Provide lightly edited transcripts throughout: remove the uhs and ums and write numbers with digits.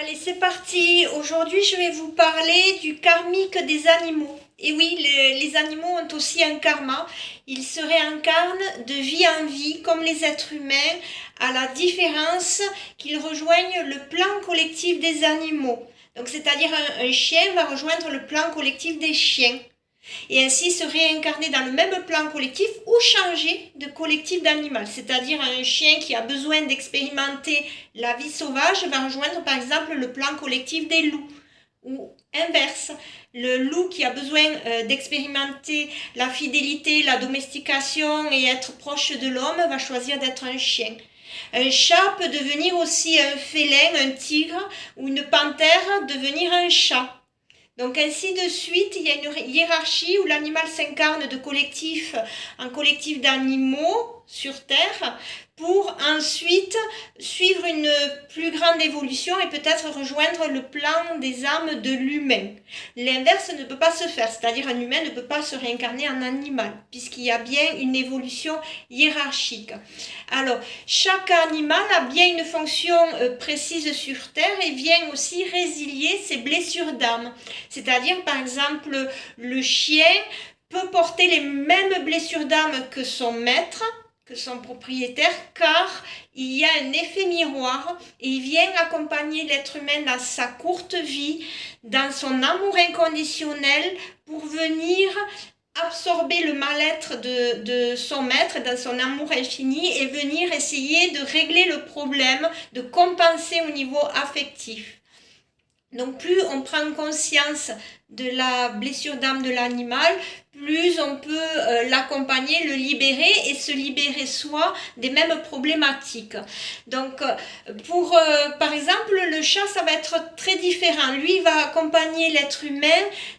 Allez, c'est parti. Aujourd'hui, je vais vous parler du karmique des animaux. Et oui, les animaux ont aussi un karma. Ils se réincarnent de vie en vie, comme les êtres humains, à la différence qu'ils rejoignent le plan collectif des animaux. Donc, c'est-à-dire un chien va rejoindre le plan collectif des chiens et ainsi se réincarner dans le même plan collectif ou changer de collectif d'animal. C'est-à-dire un chien qui a besoin d'expérimenter la vie sauvage va rejoindre par exemple le plan collectif des loups. Ou inverse, le loup qui a besoin d'expérimenter la fidélité, la domestication et être proche de l'homme va choisir d'être un chien. Un chat peut devenir aussi un félin, un tigre, ou une panthère devenir un chat. Donc ainsi de suite, il y a une hiérarchie où l'animal s'incarne de collectif en collectif d'animaux sur Terre pour ensuite suivre une plus grande évolution et peut-être rejoindre le plan des âmes de l'humain. L'inverse ne peut pas se faire, c'est-à-dire un humain ne peut pas se réincarner en animal, puisqu'il y a bien une évolution hiérarchique. Alors, chaque animal a bien une fonction précise sur Terre et vient aussi résilier ses blessures d'âme. C'est-à-dire, par exemple, le chien peut porter les mêmes blessures d'âme que son maître, que son propriétaire, car il y a un effet miroir et il vient accompagner l'être humain dans sa courte vie, dans son amour inconditionnel, pour venir absorber le mal-être de son maître dans son amour infini et venir essayer de régler le problème, de compenser au niveau affectif. Donc plus on prend conscience de la blessure d'âme de l'animal, plus on peut l'accompagner, le libérer et se libérer soi des mêmes problématiques. Donc par exemple, le chat, ça va être très différent. Lui, il va accompagner l'être humain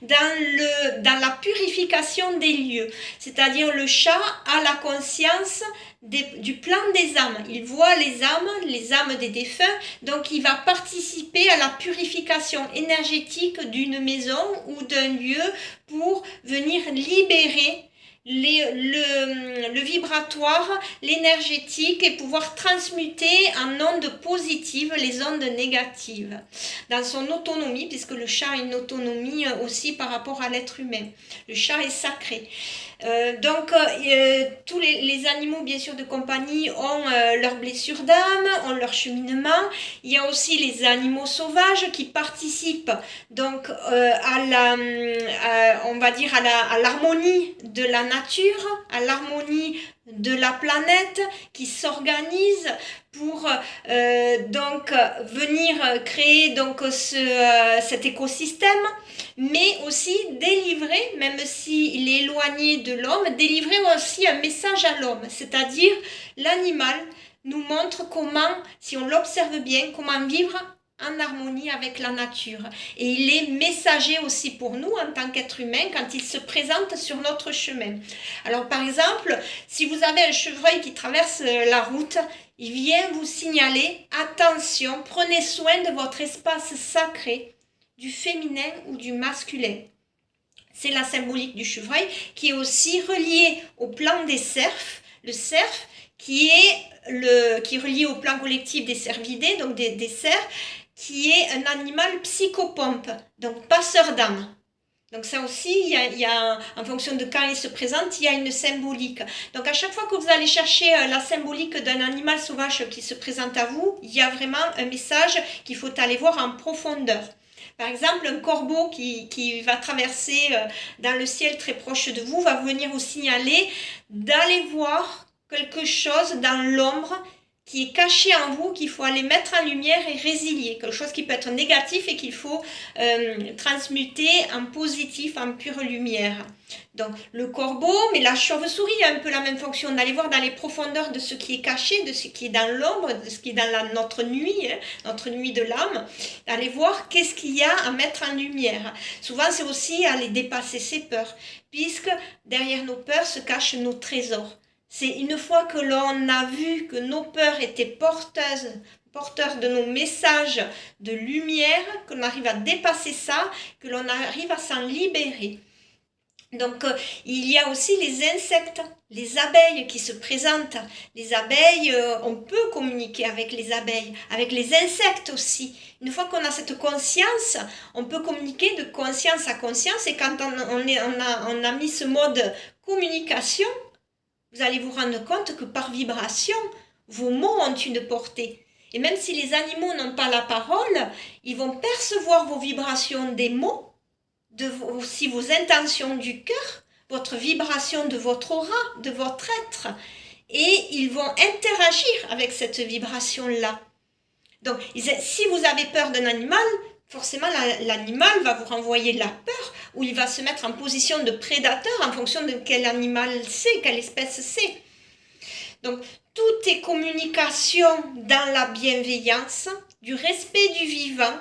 dans la purification des lieux. C'est-à-dire le chat a la conscience du plan des âmes. Il voit les âmes des défunts, donc il va participer à la purification énergétique d'une maison ou d'un lieu pour venir libérer le vibratoire, l'énergétique et pouvoir transmuter en ondes positives les ondes négatives dans son autonomie, puisque le chat a une autonomie aussi par rapport à l'être humain. Le chat est sacré. Tous les animaux bien sûr de compagnie ont leurs blessures d'âme, ont leur cheminement. Il y a aussi les animaux sauvages qui participent donc on va dire à l'harmonie de la nature, à l'harmonie de la planète, qui s'organise pour venir créer donc cet écosystème, mais aussi délivrer, même s'il est éloigné de l'homme, délivrer aussi un message à l'homme, c'est-à-dire l'animal nous montre comment, si on l'observe bien, comment vivre en harmonie avec la nature. Et il est messager aussi pour nous en tant qu'être humain quand il se présente sur notre chemin. Alors par exemple, si vous avez un chevreuil qui traverse la route, il vient vous signaler, attention, prenez soin de votre espace sacré, du féminin ou du masculin. C'est la symbolique du chevreuil qui est aussi relié au plan des cerfs. Le cerf qui est relié au plan collectif des cervidés, donc des cerfs, qui est un animal psychopompe, donc passeur d'âme. Donc ça aussi, il y a, en fonction de quand il se présente, il y a une symbolique. Donc à chaque fois que vous allez chercher la symbolique d'un animal sauvage qui se présente à vous, il y a vraiment un message qu'il faut aller voir en profondeur. Par exemple, un corbeau qui va traverser dans le ciel très proche de vous va venir vous signaler d'aller voir quelque chose dans l'ombre qui est caché en vous, qu'il faut aller mettre en lumière et résilier, quelque chose qui peut être négatif et qu'il faut transmuter en positif, en pure lumière. Donc le corbeau, mais la chauve-souris a un peu la même fonction, d'aller voir dans les profondeurs de ce qui est caché, de ce qui est dans l'ombre, de ce qui est dans notre nuit de l'âme, d'aller voir qu'est-ce qu'il y a à mettre en lumière. Souvent c'est aussi aller dépasser ses peurs, puisque derrière nos peurs se cachent nos trésors. C'est une fois que l'on a vu que nos peurs étaient porteurs de nos messages de lumière, que l'on arrive à dépasser ça, que l'on arrive à s'en libérer. Donc, il y a aussi les insectes, les abeilles qui se présentent. Les abeilles, on peut communiquer avec les abeilles, avec les insectes aussi. Une fois qu'on a cette conscience, on peut communiquer de conscience à conscience. Et quand on a mis ce mode communication, vous allez vous rendre compte que par vibration, vos mots ont une portée. Et même si les animaux n'ont pas la parole, ils vont percevoir vos vibrations des mots, aussi vos intentions du cœur, votre vibration de votre aura, de votre être, et ils vont interagir avec cette vibration-là. Donc, si vous avez peur d'un animal, forcément l'animal va vous renvoyer de la peur, ou il va se mettre en position de prédateur en fonction de quel animal c'est, quelle espèce c'est. Donc, tout est communication dans la bienveillance, du respect du vivant.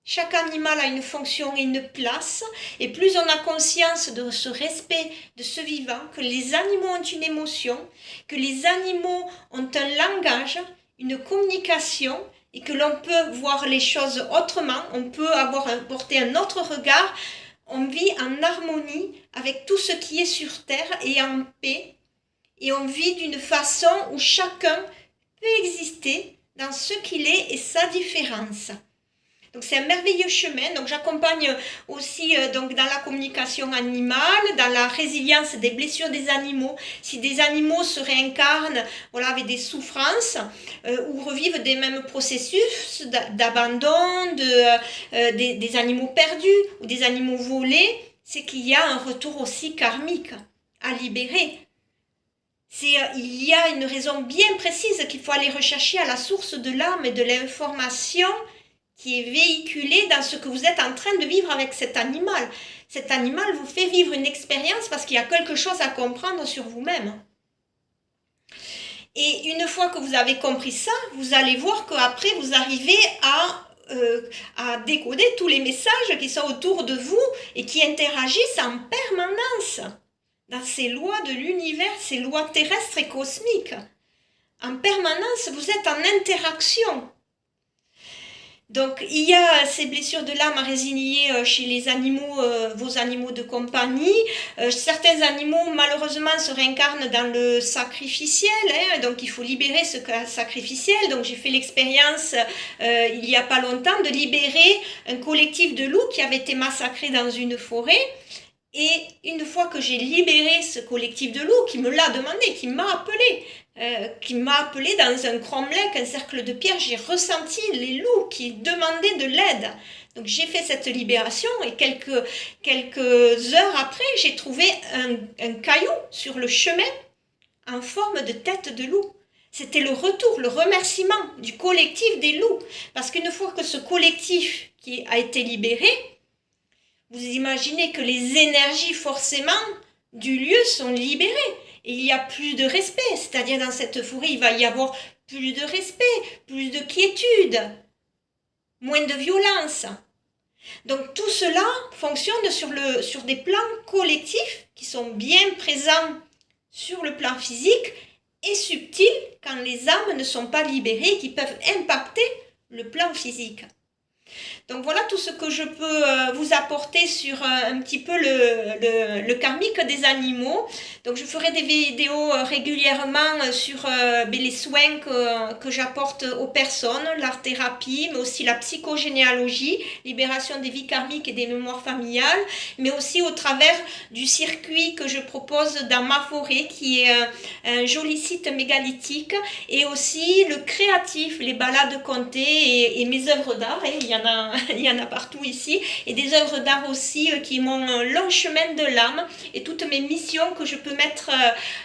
Chaque animal a une fonction et une place, et plus on a conscience de ce respect de ce vivant, que les animaux ont une émotion, que les animaux ont un langage, une communication, et que l'on peut voir les choses autrement, on peut porter un autre regard, on vit en harmonie avec tout ce qui est sur Terre et en paix, et on vit d'une façon où chacun peut exister dans ce qu'il est et sa différence. Donc c'est un merveilleux chemin. Donc j'accompagne aussi donc dans la communication animale, dans la résilience des blessures des animaux. Si des animaux se réincarnent, voilà, avec des souffrances ou revivent des mêmes processus d'abandon, des animaux perdus ou des animaux volés, c'est qu'il y a un retour aussi karmique à libérer. Il y a une raison bien précise qu'il faut aller rechercher à la source de l'âme et de l'information qui est véhiculée dans ce que vous êtes en train de vivre avec cet animal. Cet animal vous fait vivre une expérience parce qu'il y a quelque chose à comprendre sur vous-même. Et une fois que vous avez compris ça, vous allez voir qu'après vous arrivez à décoder tous les messages qui sont autour de vous et qui interagissent en permanence dans ces lois de l'univers, ces lois terrestres et cosmiques. En permanence, vous êtes en interaction. Donc, il y a ces blessures de l'âme à résilier chez les animaux, vos animaux de compagnie. Certains animaux, malheureusement, se réincarnent dans le sacrificiel. Donc, il faut libérer ce sacrificiel. Donc, j'ai fait l'expérience, il n'y a pas longtemps, de libérer un collectif de loups qui avait été massacré dans une forêt. Et une fois que j'ai libéré ce collectif de loups, qui me l'a demandé, qui m'a appelé dans un cromlech, un cercle de pierre, j'ai ressenti les loups qui demandaient de l'aide. Donc j'ai fait cette libération et quelques heures après, j'ai trouvé un caillou sur le chemin en forme de tête de loup. C'était le retour, le remerciement du collectif des loups. Parce qu'une fois que ce collectif qui a été libéré, vous imaginez que les énergies forcément du lieu sont libérées. Et il n'y a plus de respect, c'est-à-dire dans cette forêt, il va y avoir plus de respect, plus de quiétude, moins de violence. Donc tout cela fonctionne sur des plans collectifs qui sont bien présents sur le plan physique et subtils quand les âmes ne sont pas libérées, qui peuvent impacter le plan physique. Donc voilà tout ce que je peux vous apporter sur un petit peu le karmique des animaux. Donc je ferai des vidéos régulièrement sur les soins que j'apporte aux personnes, l'art-thérapie, mais aussi la psychogénéalogie, libération des vies karmiques et des mémoires familiales, mais aussi au travers du circuit que je propose dans ma forêt, qui est un joli site mégalithique, et aussi le créatif, les balades comptées et mes œuvres d'art. Il y en a partout ici, et des œuvres d'art aussi qui est mon long chemin de l'âme, et toutes mes missions que je peux mettre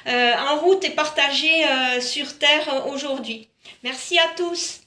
en route et partager sur Terre aujourd'hui. Merci à tous.